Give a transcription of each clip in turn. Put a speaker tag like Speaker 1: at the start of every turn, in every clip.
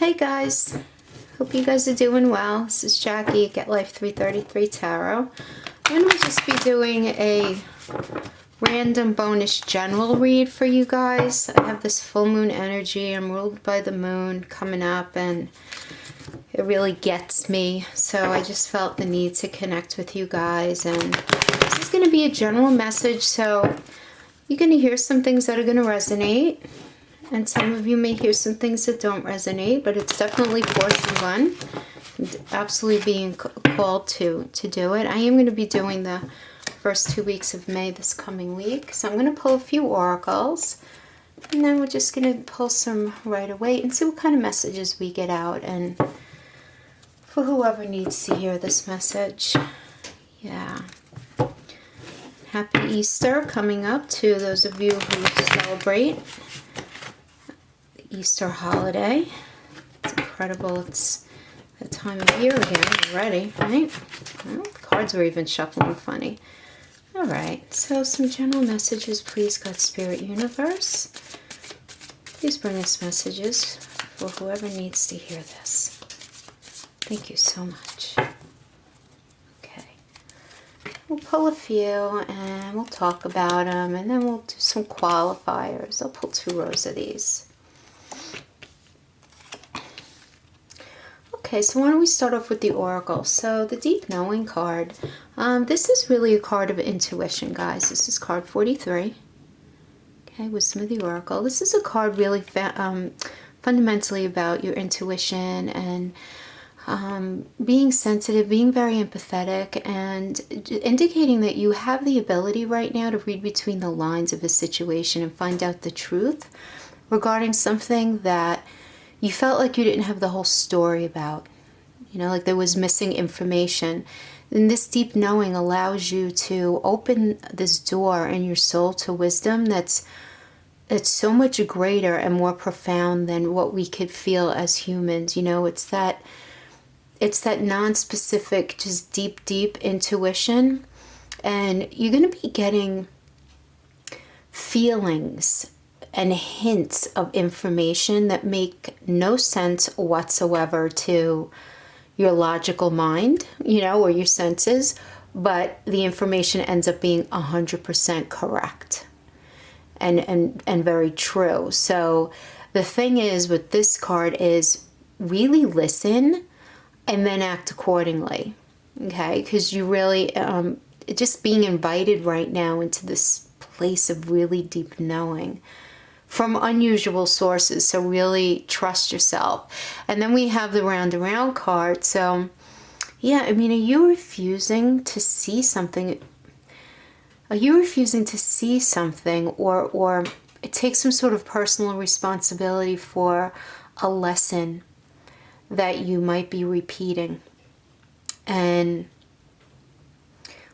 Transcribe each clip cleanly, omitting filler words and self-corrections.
Speaker 1: Hey guys, hope you guys are doing well. This is Jackie at Get Life 333 Tarot. I'm going to just be doing a random bonus general read for you guys. I have this full moon energy. I'm ruled by the moon coming up and it really gets me. So I just felt the need to connect with you guys, and this is going to be a general message. So you're going to hear some things that are going to resonate. And some of you may hear some things that don't resonate, but it's definitely for someone. Absolutely being called to do it. I am going to be doing the first 2 weeks of May this coming week. So I'm going to pull a few oracles. And then we're just going to pull some right away and see what kind of messages we get out. And for whoever needs to hear this message. Yeah. Happy Easter coming up to those of you who celebrate Easter holiday. It's incredible. It's that time of year again already, right? Well, the cards were even shuffling funny. All right, so some general messages, please, God, Spirit, Universe. Please bring us messages for whoever needs to hear this. Thank you so much. Okay. We'll pull a few and we'll talk about them, and then we'll do some qualifiers. I'll pull 2 rows of these. Okay, so why don't we start off with the Oracle. So the Deep Knowing card. This is really a card of intuition, guys. This is card 43. Okay, Wisdom of the Oracle. This is a card really fundamentally about your intuition and being sensitive, being very empathetic, and indicating that you have the ability right now to read between the lines of a situation and find out the truth regarding something that you felt like you didn't have the whole story about. You know, like there was missing information. And this deep knowing allows you to open this door in your soul to wisdom that's so much greater and more profound than what we could feel as humans. You know, it's that non-specific, just deep intuition. And you're going to be getting feelings and hints of information that make no sense whatsoever to your logical mind, you know, or your senses, but the information ends up being 100% correct and very true. So the thing is with this card is really listen and then act accordingly, okay? Because you really, just being invited right now into this place of really deep knowing from unusual sources, so really trust yourself. And then we have the Round Around card. So yeah, I mean, are you refusing to see something? Are you refusing to see something or take some sort of personal responsibility for a lesson that you might be repeating, and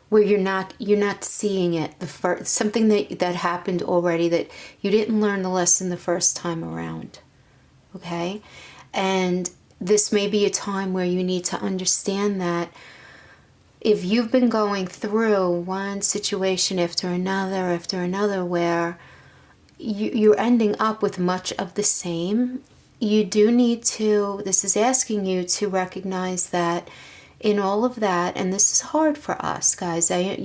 Speaker 1: where you're not seeing it, something that happened already that you didn't learn the lesson the first time around, okay? And this may be a time where you need to understand that if you've been going through one situation after another where you're ending up with much of the same, you do need to, this is asking you to recognize that in all of that, and this is hard for us, guys, I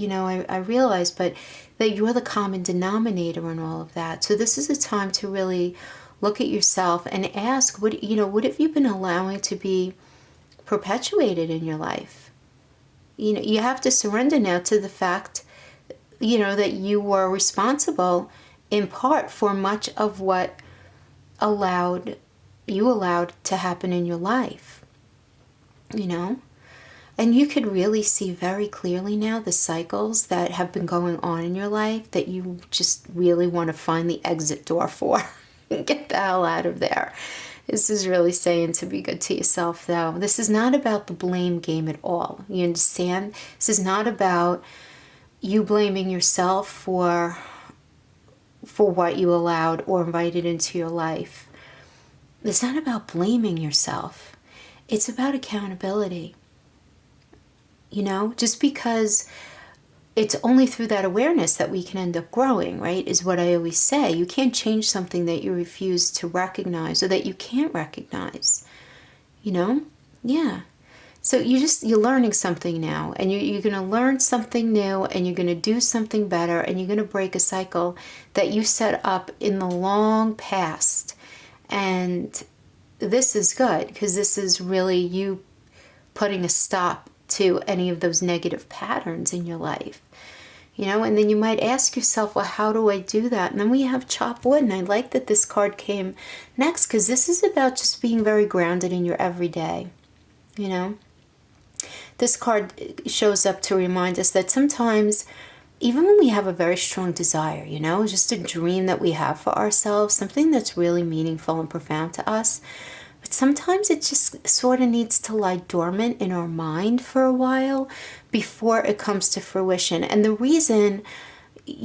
Speaker 1: realize, but that you're the common denominator in all of that. So this is a time to really look at yourself and ask, what have you been allowing to be perpetuated in your life? You know, you have to surrender now to the fact, you know, that you were responsible in part for much of what you allowed to happen in your life, you know? And you could really see very clearly now the cycles that have been going on in your life that you just really want to find the exit door for. Get the hell out of there. This is really saying to be good to yourself, though. This is not about the blame game at all. You understand? This is not about you blaming yourself for what you allowed or invited into your life. It's not about blaming yourself. It's about accountability. You know, just because it's only through that awareness that we can end up growing, right? Is what I always say. You can't change something that you refuse to recognize or that you can't recognize, you know? Yeah. So you're learning something now, and you're going to learn something new, and you're going to do something better, and you're going to break a cycle that you set up in the long past. And this is good, because this is really you putting a stop to any of those negative patterns in your life. You know, and then you might ask yourself, well, how do I do that? And then we have chop wood, and I like that this card came next, because this is about just being very grounded in your everyday, you know. This card shows up to remind us that sometimes, even when we have a very strong desire, you know, just a dream that we have for ourselves, something that's really meaningful and profound to us, but sometimes it just sort of needs to lie dormant in our mind for a while before it comes to fruition. And the reason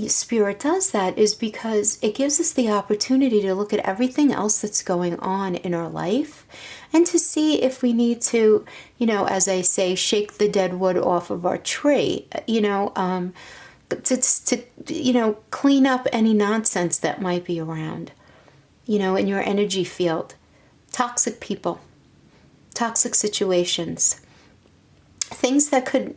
Speaker 1: Spirit does that is because it gives us the opportunity to look at everything else that's going on in our life and to see if we need to, you know, as I say, shake the dead wood off of our tree, you know, to you know, clean up any nonsense that might be around, you know, in your energy field. Toxic people, toxic situations, things that could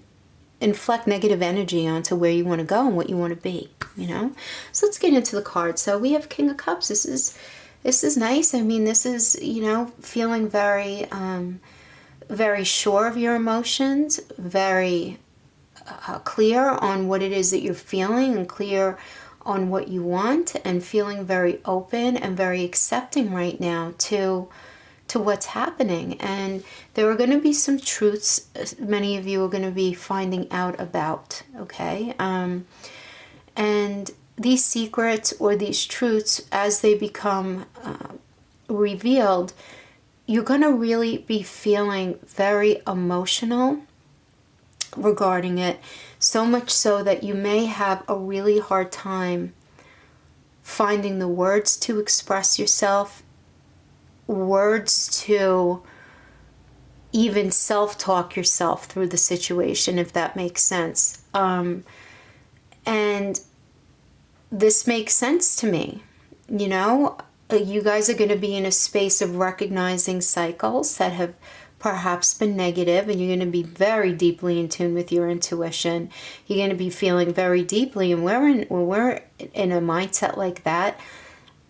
Speaker 1: inflect negative energy onto where you want to go and what you want to be, you know. So let's get into the cards. So we have King of Cups. This is nice. I mean, this is, you know, feeling very very sure of your emotions, very clear on what it is that you're feeling, and clear on what you want, and feeling very open and very accepting right now to what's happening. And there are going to be some truths many of you are going to be finding out about, okay? And these secrets or these truths, as they become revealed, you're going to really be feeling very emotional regarding it, so much so that you may have a really hard time finding the words to express yourself, words to even self-talk yourself through the situation, if that makes sense. And this makes sense to me. You know, you guys are going to be in a space of recognizing cycles that have perhaps been negative, and you're going to be very deeply in tune with your intuition. You're going to be feeling very deeply, and when we're in a mindset like that,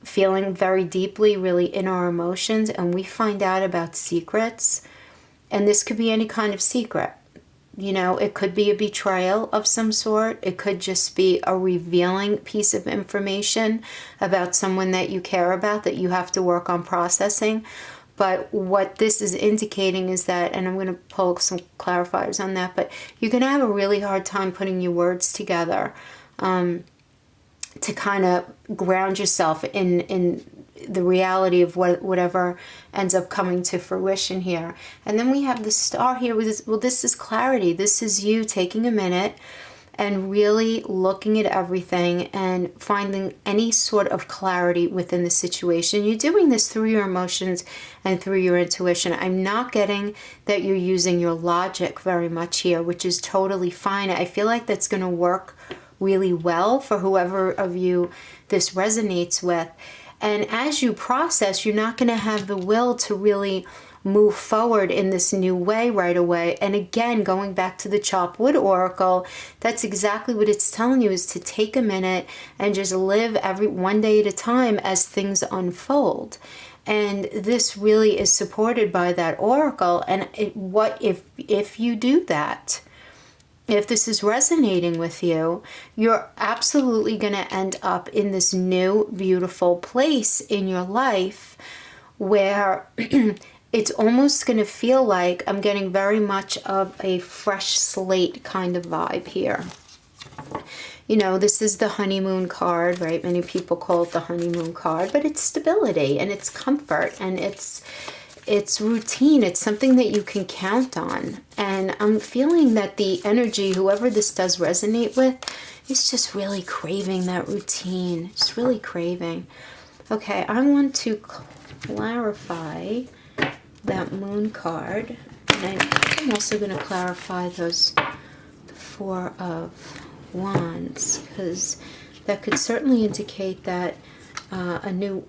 Speaker 1: feeling very deeply really in our emotions, and we find out about secrets, and this could be any kind of secret. You know, it could be a betrayal of some sort. It could just be a revealing piece of information about someone that you care about that you have to work on processing. But what this is indicating is that, and I'm going to pull some clarifiers on that, but you're going to have a really hard time putting your words together to kind of ground yourself in the reality of whatever ends up coming to fruition here. And then we have the star here with this. Well, this is clarity. This is you taking a minute and really looking at everything and finding any sort of clarity within the situation. You're doing this through your emotions and through your intuition. I'm not getting that you're using your logic very much here, which is totally fine. I feel like that's going to work really well for whoever of you this resonates with. And as you process, you're not going to have the will to really move forward in this new way right away. And again, going back to the Chop Wood Oracle, that's exactly what it's telling you, is to take a minute and just live every one day at a time as things unfold. And this really is supported by that oracle. And what if you do that? If this is resonating with you, you're absolutely going to end up in this new, beautiful place in your life where it's almost going to feel like I'm getting very much of a fresh slate kind of vibe here. You know, this is the honeymoon card, right? Many people call it the honeymoon card, but it's stability and it's comfort and it's routine. It's something that you can count on. And I'm feeling that the energy, whoever this does resonate with, is just really craving that routine. Just really craving. Okay, I want to clarify that moon card. And I'm also going to clarify those Four of Wands, because that could certainly indicate that a new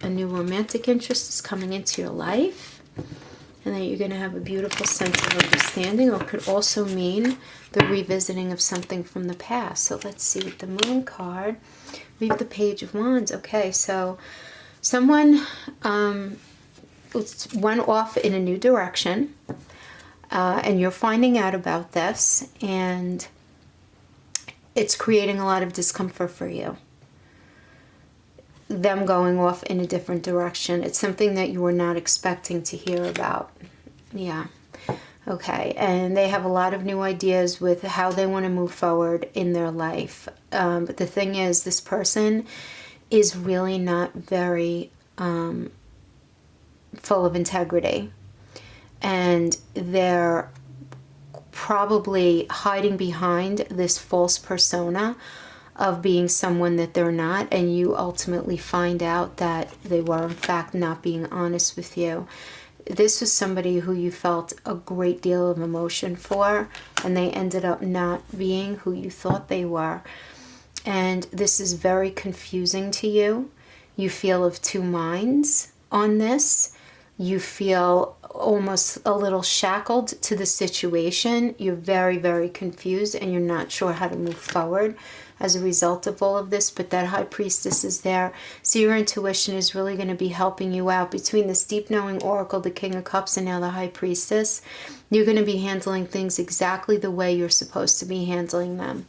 Speaker 1: romantic interest is coming into your life, and that you're going to have a beautiful sense of understanding, or it could also mean the revisiting of something from the past. So let's see, with the Moon card, we have the Page of Wands. Okay, so someone went off in a new direction, and you're finding out about this, and it's creating a lot of discomfort for you. Them going off in a different direction. It's something that you were not expecting to hear about. Yeah. Okay. And they have a lot of new ideas with how they want to move forward in their life. But the thing is, this person is really not very full of integrity. And they're probably hiding behind this false persona of being someone that they're not, and you ultimately find out that they were in fact not being honest with you. This was somebody who you felt a great deal of emotion for, and they ended up not being who you thought they were. And this is very confusing to you. You feel of two minds on this. You feel almost a little shackled to the situation. You're very, very confused, and you're not sure how to move forward as a result of all of this. But that High Priestess is there. So your intuition is really going to be helping you out. Between this deep knowing Oracle, the King of Cups, and now the High Priestess, you're going to be handling things exactly the way you're supposed to be handling them.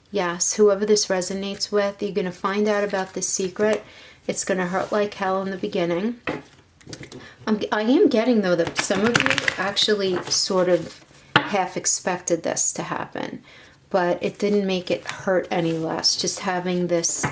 Speaker 1: Yes, whoever this resonates with, you're going to find out about this secret. It's going to hurt like hell in the beginning. I am getting, though, that some of you actually sort of half expected this to happen, but it didn't make it hurt any less. Just having this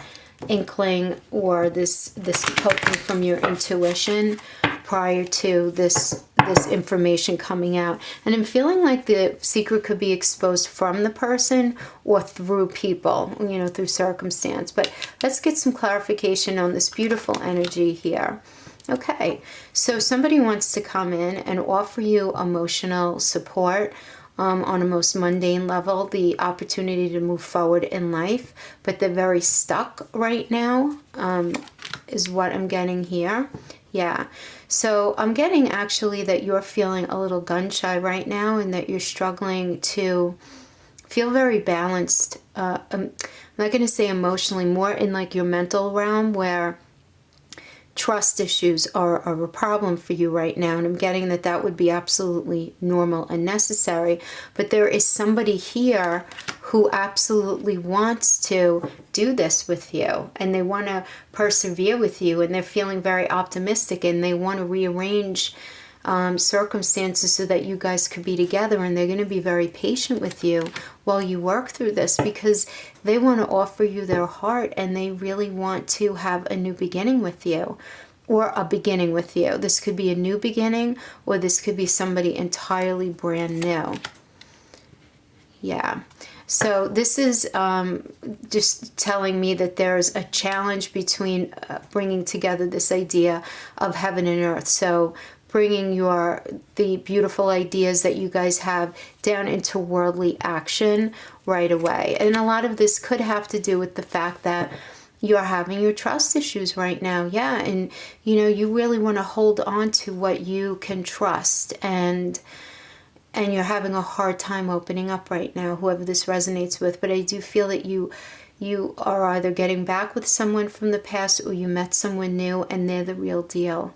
Speaker 1: inkling or this poking from your intuition prior to this information coming out. And I'm feeling like the secret could be exposed from the person or through people, through circumstance. But let's get some clarification on this beautiful energy here. Okay, so somebody wants to come in and offer you emotional support on a most mundane level, the opportunity to move forward in life, but they're very stuck right now, is what I'm getting here. Yeah, so I'm getting actually that you're feeling a little gun shy right now, and that you're struggling to feel very balanced. I'm not going to say emotionally, more in like your mental realm, where trust issues are a problem for you right now, and I'm getting that that would be absolutely normal and necessary. But there is somebody here who absolutely wants to do this with you, and they want to persevere with you, and they're feeling very optimistic, and they want to rearrange circumstances so that you guys could be together, and they're going to be very patient with you while you work through this, because they want to offer you their heart, and they really want to have a new beginning with you, or a beginning with you. This could be a new beginning, or this could be somebody entirely brand new. Yeah. So this is just telling me that there's a challenge between bringing together this idea of heaven and earth. So bringing the beautiful ideas that you guys have down into worldly action right away. And a lot of this could have to do with the fact that you're having your trust issues right now. Yeah, and you really want to hold on to what you can trust, and you're having a hard time opening up right now, whoever this resonates with. But I do feel that you are either getting back with someone from the past, or you met someone new and they're the real deal.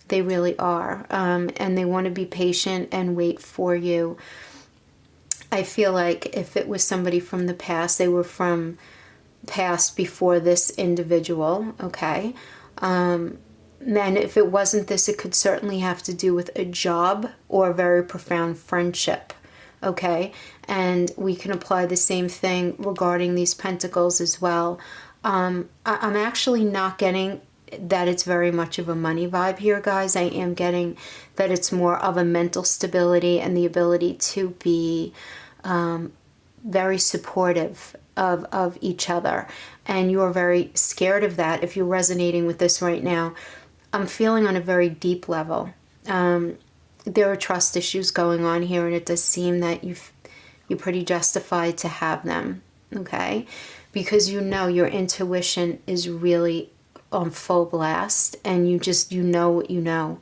Speaker 1: They really are. And they want to be patient and wait for you. I feel like if it was somebody from the past, they were from past before this individual, okay? And if it wasn't this, it could certainly have to do with a job or a very profound friendship, okay? And we can apply the same thing regarding these pentacles as well. I'm actually not getting that it's very much of a money vibe here, guys. I am getting that it's more of a mental stability and the ability to be very supportive of each other. And you're very scared of that if you're resonating with this right now. I'm feeling on a very deep level. There are trust issues going on here, and it does seem that you You're pretty justified to have them, okay? Because you know your intuition is really on full blast, and you know what you know.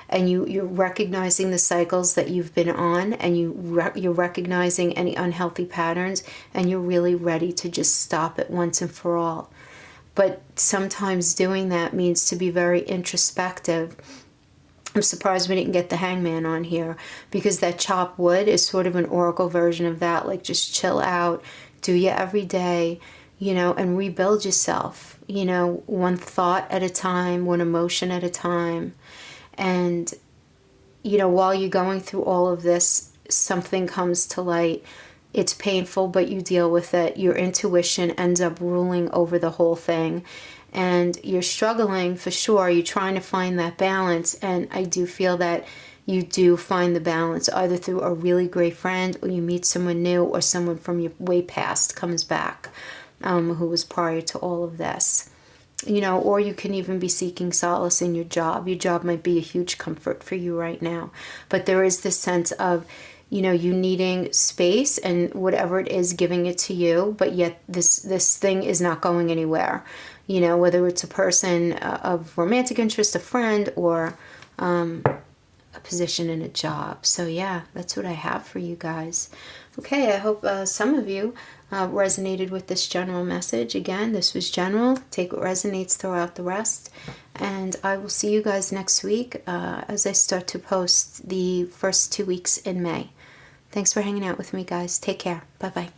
Speaker 1: And you're recognizing the cycles that you've been on, and you're recognizing any unhealthy patterns, and you're really ready to just stop it once and for all. But sometimes doing that means to be very introspective. I'm surprised we didn't get the Hangman on here, because that chop wood is sort of an oracle version of that. Like, just chill out, do your every day, and rebuild yourself, one thought at a time, one emotion at a time. And, while you're going through all of this, something comes to light. It's painful, but you deal with it. Your intuition ends up ruling over the whole thing. And you're struggling for sure. You're trying to find that balance. And I do feel that you do find the balance either through a really great friend, or you meet someone new, or someone from your way past comes back, who was prior to all of this. Or you can even be seeking solace in your job. Your job might be a huge comfort for you right now. But there is this sense of, you needing space, and whatever it is, giving it to you. But yet this thing is not going anywhere. Whether it's a person of romantic interest, a friend, or a position in a job. So yeah, that's what I have for you guys. Okay, I hope some of you resonated with this general message. Again, this was general. Take what resonates, throw out the rest. And I will see you guys next week as I start to post the first 2 weeks in May. Thanks for hanging out with me, guys. Take care. Bye-bye.